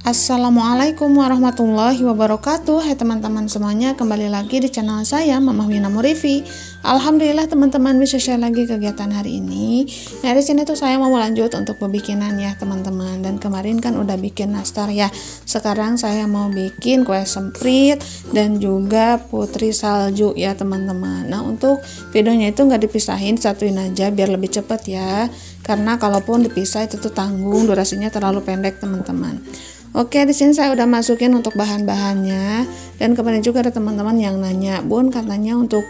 Assalamualaikum warahmatullahi wabarakatuh. Hai teman-teman semuanya, kembali lagi di channel saya Mama Wina Murifi. Alhamdulillah teman-teman bisa share lagi kegiatan hari ini. Nah, di sini tuh saya mau lanjut untuk pembikinan ya teman-teman. Dan kemarin kan udah bikin nastar ya. Sekarang saya mau bikin kue semprit dan juga putri salju ya teman-teman. Nah, untuk videonya itu nggak dipisahin, satuin aja biar lebih cepet ya. Karena kalaupun dipisah itu tuh tanggung, durasinya terlalu pendek teman-teman. Oke, di sini saya udah masukin untuk bahan-bahannya. Dan kemarin juga ada teman-teman yang nanya, Bun, katanya untuk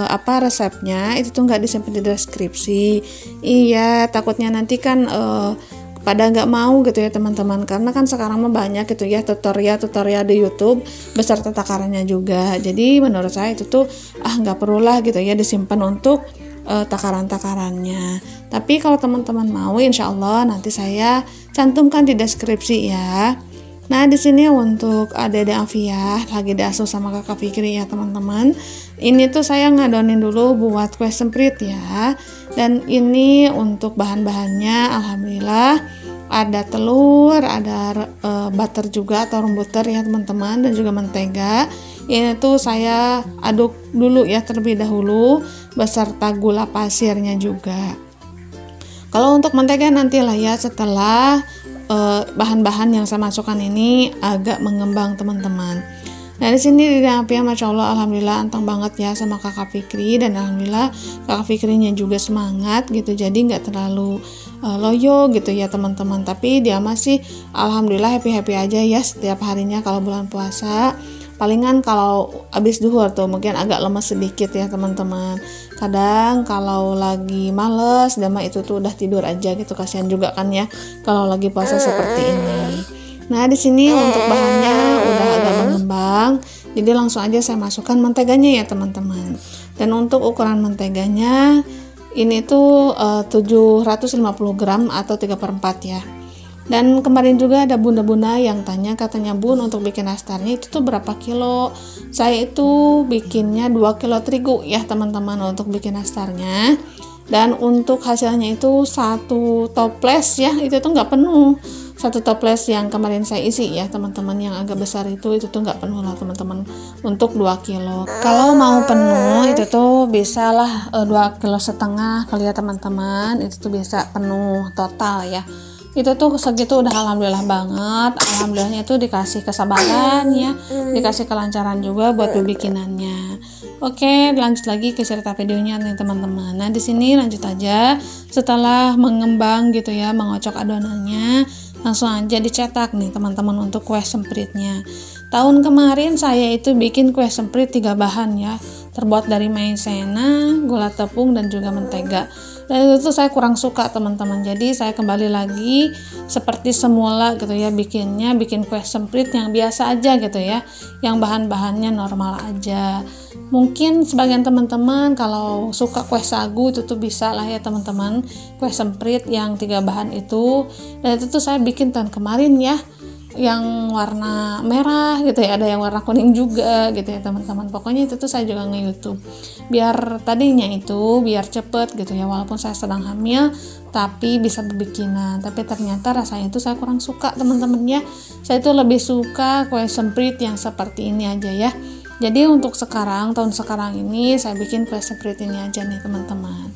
apa resepnya itu tuh nggak disimpan di deskripsi. Iya, takutnya nanti kan pada nggak mau gitu ya teman-teman, karena kan sekarang mah banyak gitu ya tutorial di YouTube beserta takarannya juga. Jadi menurut saya itu tuh nggak perlulah gitu ya disimpan untuk takaran-takarannya. Tapi kalau teman-teman mau, insya Allah nanti saya cantumkan di deskripsi ya. Nah, di sini untuk Adede Afiah lagi diasuh sama Kakak Fikri ya teman-teman. Ini tuh saya ngadonin dulu buat kue semprit ya. Dan ini untuk bahan-bahannya, alhamdulillah ada telur, ada butter juga atau rum butter ya teman-teman, dan juga mentega. Ini tuh saya aduk dulu ya terlebih dahulu beserta gula pasirnya juga. Kalau untuk mentega nantilah ya setelah bahan-bahan yang saya masukkan ini agak mengembang teman-teman. Nah, di sini di Apiah, masya Allah, alhamdulillah anteng banget ya sama Kakak Fikri, dan alhamdulillah Kakak Fikrinya juga semangat gitu, jadi nggak terlalu loyo gitu ya teman-teman. Tapi dia masih alhamdulillah happy aja ya setiap harinya kalau bulan puasa. Palingan kalau habis duhur tuh mungkin agak lemes sedikit ya teman-teman. Kadang kalau lagi males dama itu tuh udah tidur aja gitu, kasihan juga kan ya kalau lagi puasa seperti ini. Nah, di sini untuk bahannya udah agak mengembang, jadi langsung aja saya masukkan menteganya ya teman-teman. Dan untuk ukuran menteganya ini tuh 750 gram atau 3/4 ya. Dan kemarin juga ada bunda-bunda yang tanya, katanya, Bun, untuk bikin nastarnya itu tuh berapa kilo? Saya itu bikinnya 2 kilo terigu ya teman-teman untuk bikin nastarnya. Dan untuk hasilnya itu 1 toples ya, itu tuh nggak penuh. 1 toples yang kemarin saya isi ya teman-teman, yang agak besar itu tuh nggak penuh lah teman-teman untuk 2 kilo. Kalau mau penuh itu tuh bisa lah 2,5 kilo kali ya teman-teman, itu tuh bisa penuh total ya. Itu tuh segitu udah alhamdulillah banget. Alhamdulillahnya itu dikasih kesabaran ya, dikasih kelancaran juga buat bikinannya. Oke, lanjut lagi ke cerita videonya nih teman-teman. Nah, di sini lanjut aja. Setelah mengembang gitu ya, mengocok adonannya, langsung aja dicetak nih teman-teman untuk kue sempritnya. Tahun kemarin saya itu bikin kue semprit 3 bahan ya, terbuat dari maizena, gula tepung, dan juga mentega. Dan itu saya kurang suka teman-teman, jadi saya kembali lagi seperti semula gitu ya, bikin kue semprit yang biasa aja gitu ya, yang bahan-bahannya normal aja. Mungkin sebagian teman-teman kalau suka kue sagu itu tuh bisa lah ya teman-teman, kue semprit yang 3 bahan itu. Dan itu tuh saya bikin tahun kemarin ya, yang warna merah gitu ya, ada yang warna kuning juga gitu ya teman-teman. Pokoknya itu tuh saya juga nge-YouTube biar tadinya itu biar cepet gitu ya, walaupun saya sedang hamil tapi bisa berbikinan. Tapi ternyata rasanya itu saya kurang suka teman-teman ya. Saya itu lebih suka kue semprit yang seperti ini aja ya. Jadi untuk sekarang, tahun sekarang ini saya bikin kue semprit ini aja nih teman-teman.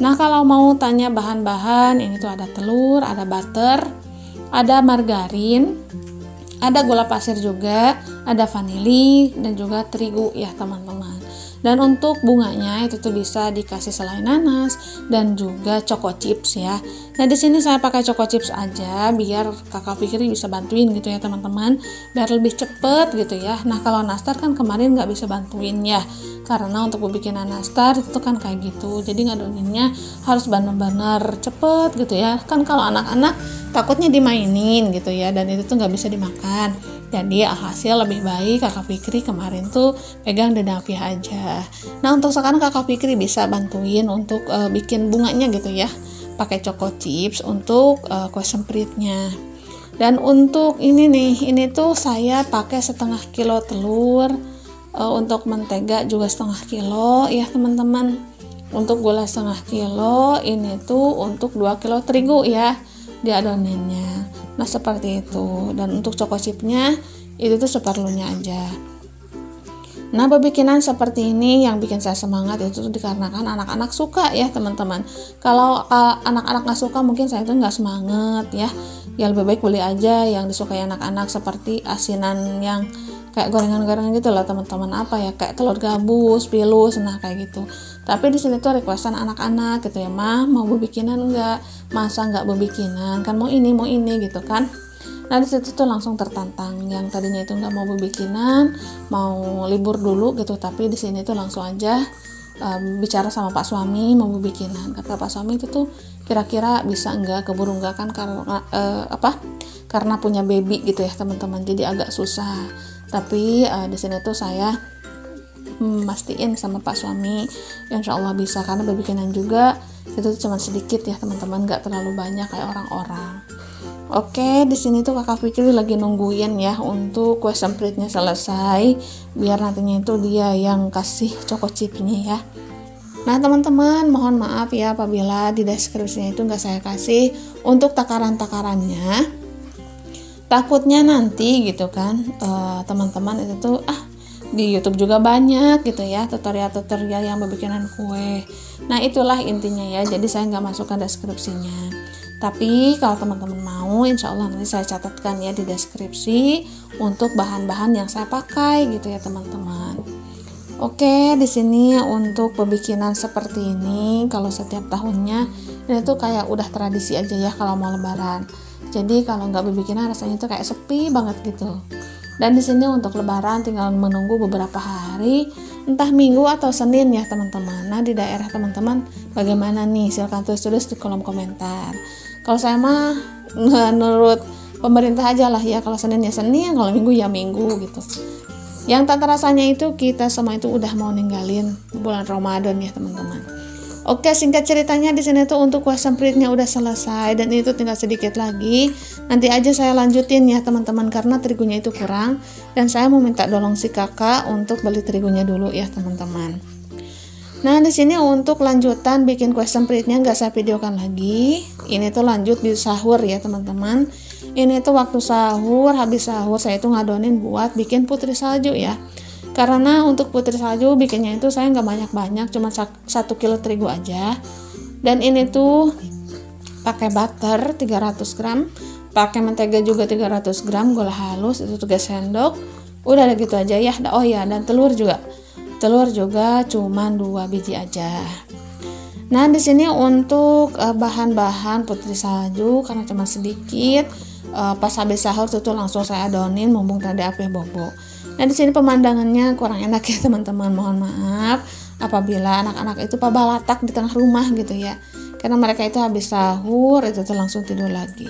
Nah, kalau mau tanya bahan-bahan, ini tuh ada telur, ada butter, ada margarin, ada gula pasir juga, ada vanili, dan juga terigu ya teman-teman. Dan untuk bunganya itu tuh bisa dikasih selai nanas dan juga choco chips ya. Nah, di sini saya pakai choco chips aja biar Kakak Fikri bisa bantuin gitu ya teman-teman, biar lebih cepet gitu ya. Nah, kalau nastar kan kemarin nggak bisa bantuin ya, karena untuk bikinan nastar itu kan kayak gitu, jadi ngadoninnya harus bener-bener cepet gitu ya. Kan kalau anak-anak takutnya dimainin gitu ya, dan itu tuh nggak bisa dimakan. Jadi hasil lebih baik Kakak Fikri kemarin tuh pegang Dede Afiah aja. Nah, untuk sekarang Kakak Fikri bisa bantuin untuk bikin bunganya gitu ya, pakai choco chips untuk kue sempritnya. Dan untuk ini nih, ini tuh saya pakai 1/2 kilo telur, untuk mentega juga 1/2 kilo ya teman-teman. Untuk gula 1/2 kilo, ini tuh untuk 2 kilo terigu ya diadoninnya. Nah seperti itu. Dan untuk choco chipnya itu tuh seperlunya aja. Nah pembikinan seperti ini yang bikin saya semangat itu dikarenakan anak-anak suka ya teman-teman. Kalau anak-anak nggak suka mungkin saya itu nggak semangat ya. Ya lebih baik beli aja yang disukai anak-anak seperti asinan yang kayak gorengan-gorengan gitu loh teman-teman, apa ya, kayak telur gabus, pilus, nah kayak gitu. Tapi di sini tuh requestan anak-anak gitu ya, mah mau bikinan enggak, masa enggak bikinan, kan mau ini gitu kan. Nah di situ tuh langsung tertantang, yang tadinya itu enggak mau bikinan, mau libur dulu gitu, tapi di sini tuh langsung aja bicara sama Pak Suami mau bikinan. Kata Pak Suami itu tuh kira-kira bisa enggak, keburu enggak kan karena punya baby gitu ya teman-teman, jadi agak susah. Tapi di sini tuh saya mastiin sama Pak Suami insya Allah bisa, karena bikinan juga itu cuma sedikit ya teman-teman, nggak terlalu banyak kayak orang-orang. Oke, di sini tuh Kakak Fikri lagi nungguin ya untuk kue sempritnya selesai, biar nantinya itu dia yang kasih choco chipnya ya. Nah teman-teman, mohon maaf ya apabila di deskripsinya itu nggak saya kasih untuk takaran-takarannya. Takutnya nanti gitu kan teman-teman itu tuh di YouTube juga banyak gitu ya tutorial-tutorial yang bikinan kue. Nah itulah intinya ya, jadi saya nggak masukkan deskripsinya. Tapi kalau teman-teman mau, insya Allah nanti saya catatkan ya di deskripsi untuk bahan-bahan yang saya pakai gitu ya teman-teman. Oke, di sini untuk pembikinan seperti ini kalau setiap tahunnya ini tuh kayak udah tradisi aja ya kalau mau lebaran. Jadi kalau nggak bikinan rasanya tuh kayak sepi banget gitu. Dan di sini untuk lebaran tinggal menunggu beberapa hari, entah Minggu atau Senin ya teman-teman. Nah di daerah teman-teman bagaimana nih? Silahkan tulis di kolom komentar. Kalau saya mah menurut pemerintah aja lah ya, kalau Senin ya Senin, kalau Minggu ya Minggu gitu. Yang tata rasanya itu kita semua itu udah mau ninggalin bulan Ramadan ya teman-teman. Oke, singkat ceritanya di sini tuh untuk kue sempritnya udah selesai dan itu tinggal sedikit lagi. Nanti aja saya lanjutin ya teman-teman, karena terigunya itu kurang dan saya mau minta tolong si kakak untuk beli terigunya dulu ya teman-teman. Nah di sini untuk lanjutan bikin kue sempritnya nggak saya videokan lagi. Ini tuh lanjut di sahur ya teman-teman. Ini tuh waktu sahur, habis sahur saya itu ngadonin buat bikin putri salju ya. Karena untuk putri salju bikinnya itu saya nggak banyak-banyak, cuma 1 kilo terigu aja. Dan ini tuh pakai butter 300 gram, pakai mentega juga 300 gram, gula halus itu 3 sendok. Udah ada gitu aja ya. Oh ya, dan telur juga cuma 2 biji aja. Nah di sini untuk bahan-bahan putri salju karena cuma sedikit, pas habis sahur tuh langsung saya adonin mumpung tadi api bobo. Nah di sini pemandangannya kurang enak ya teman-teman, mohon maaf apabila anak-anak itu pabalatak di tengah rumah gitu ya, karena mereka itu habis sahur itu tuh langsung tidur lagi.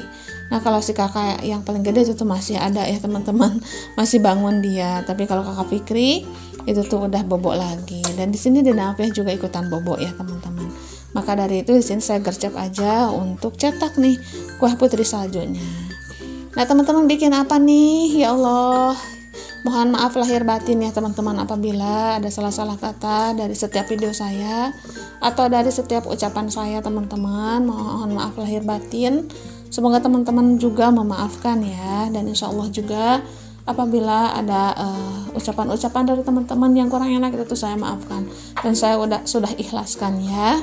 Nah kalau si kakak yang paling gede itu tuh masih ada ya teman-teman, masih bangun dia. Tapi kalau kakak Fikri itu tuh udah bobok lagi, dan di sini Dina Afiah juga ikutan bobok ya teman-teman. Maka dari itu di sini saya gercep aja untuk cetak nih kue putri saljunya. Nah teman-teman bikin apa nih? Ya Allah, mohon maaf lahir batin ya teman-teman apabila ada salah-salah kata dari setiap video saya atau dari setiap ucapan saya teman-teman. Mohon maaf lahir batin. Semoga teman-teman juga memaafkan ya, dan insya Allah juga apabila ada ucapan-ucapan dari teman-teman yang kurang enak itu tuh saya maafkan dan saya sudah ikhlaskan ya.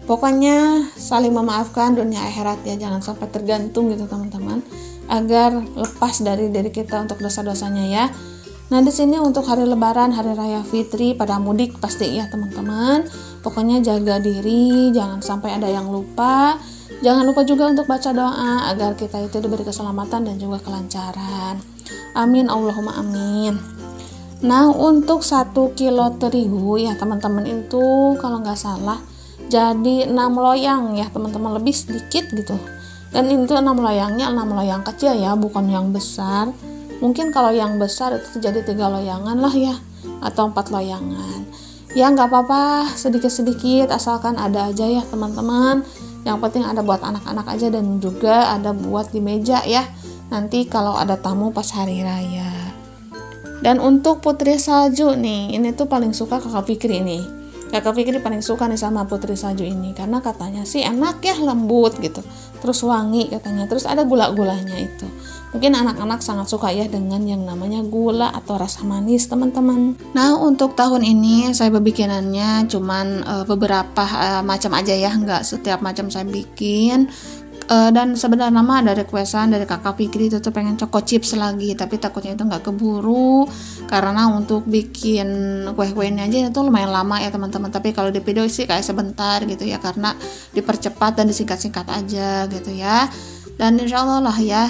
Pokoknya saling memaafkan dunia akhirat ya, jangan sampai tergantung gitu teman-teman, agar lepas dari diri kita untuk dosa-dosanya ya. Nah di sini untuk hari Lebaran, hari Raya Fitri pada mudik pasti ya teman-teman. Pokoknya jaga diri, jangan sampai ada yang lupa. Jangan lupa juga untuk baca doa agar kita itu diberi keselamatan dan juga kelancaran. Amin, Allahumma amin. Nah untuk 1 kilo terigu ya teman-teman itu kalau nggak salah jadi 6 loyang ya teman-teman, lebih sedikit gitu. Dan itu 6 loyangnya 6 loyang kecil ya, bukan yang besar. Mungkin kalau yang besar itu jadi 3 loyangan lah ya, atau 4 loyangan. Ya nggak apa-apa, sedikit-sedikit asalkan ada aja ya teman-teman. Yang penting ada buat anak-anak aja dan juga ada buat di meja ya, nanti kalau ada tamu pas hari raya. Dan untuk putri salju nih, ini tuh paling suka kakak Fikri nih. Kakak Fikri paling suka nih sama putri salju ini karena katanya sih enak ya, lembut gitu. terus wangi katanya, terus ada gula-gulanya itu. Mungkin anak-anak sangat suka ya dengan yang namanya gula atau rasa manis teman-teman. Nah untuk tahun ini saya bikinannya cuman beberapa macam aja ya, nggak setiap macam saya bikin. Dan sebenarnya nama ada requestan dari kakak Fikri itu tuh pengen choco chips lagi, tapi takutnya itu nggak keburu karena untuk bikin kue-kuenya aja itu lumayan lama ya teman-teman. Tapi kalau di video sih kayak sebentar gitu ya, karena dipercepat dan disingkat-singkat aja gitu ya. Dan insya Allah lah ya.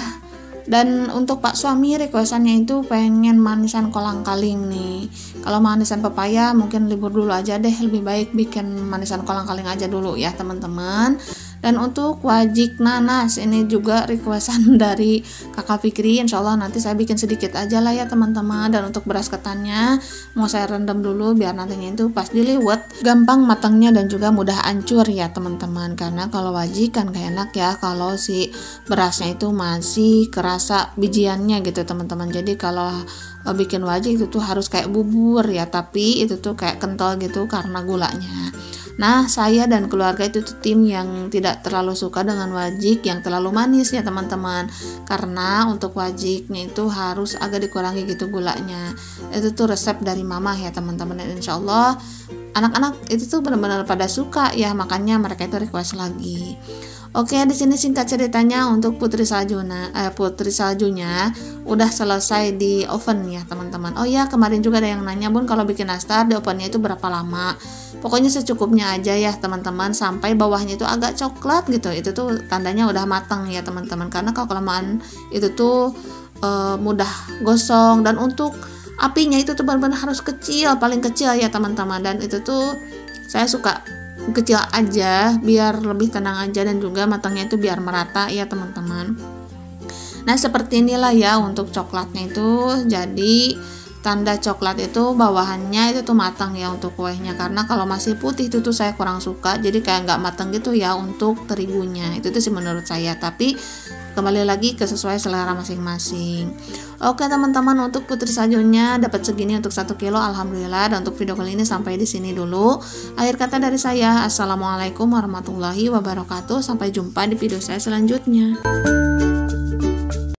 Dan untuk Pak suami requestannya itu pengen manisan kolang-kaling nih. Kalau manisan pepaya mungkin libur dulu aja deh, lebih baik bikin manisan kolang-kaling aja dulu ya teman-teman. Dan untuk wajik nanas ini juga requestan dari kakak Fikri, insya Allah nanti saya bikin sedikit aja lah ya teman-teman. Dan untuk beras ketannya mau saya rendam dulu biar nantinya itu pas diliwet gampang matangnya dan juga mudah hancur ya teman-teman. Karena kalau wajik kan gak enak ya kalau si berasnya itu masih kerasa bijiannya gitu teman-teman. Jadi kalau bikin wajik itu tuh harus kayak bubur ya, tapi itu tuh kayak kental gitu karena gulanya. Nah saya dan keluarga itu tuh tim yang tidak terlalu suka dengan wajik yang terlalu manis ya teman-teman, karena untuk wajiknya itu harus agak dikurangi gitu gulanya. Itu tuh resep dari mama ya teman-teman, dan insya Allah anak-anak itu tuh benar-benar pada suka ya, makanya mereka itu request lagi. Oke, di sini singkat ceritanya untuk putri saljunya udah selesai di oven ya teman-teman. Oh ya, kemarin juga ada yang nanya, Bun kalau bikin nastar di ovennya itu berapa lama? Pokoknya secukupnya aja ya teman-teman, sampai bawahnya itu agak coklat gitu. Itu tuh tandanya udah matang ya teman-teman. Karena kalau kelamaan itu tuh mudah gosong, dan untuk apinya itu tuh benar-benar harus kecil, paling kecil ya teman-teman. Dan itu tuh saya suka kecil aja biar lebih tenang aja, dan juga matangnya itu biar merata ya teman-teman. Nah seperti inilah ya untuk coklatnya itu. Jadi tanda coklat itu bawahannya itu tuh matang ya untuk kuenya, karena kalau masih putih itu tuh saya kurang suka, jadi kayak nggak matang gitu ya untuk terigunya. Itu tuh sih menurut saya, tapi kembali lagi ke sesuai selera masing-masing. Oke teman-teman, untuk putri saljunya dapat segini untuk 1 kilo, alhamdulillah. Dan untuk video kali ini sampai di sini dulu. Akhir kata dari saya, assalamualaikum warahmatullahi wabarakatuh. Sampai jumpa di video saya selanjutnya.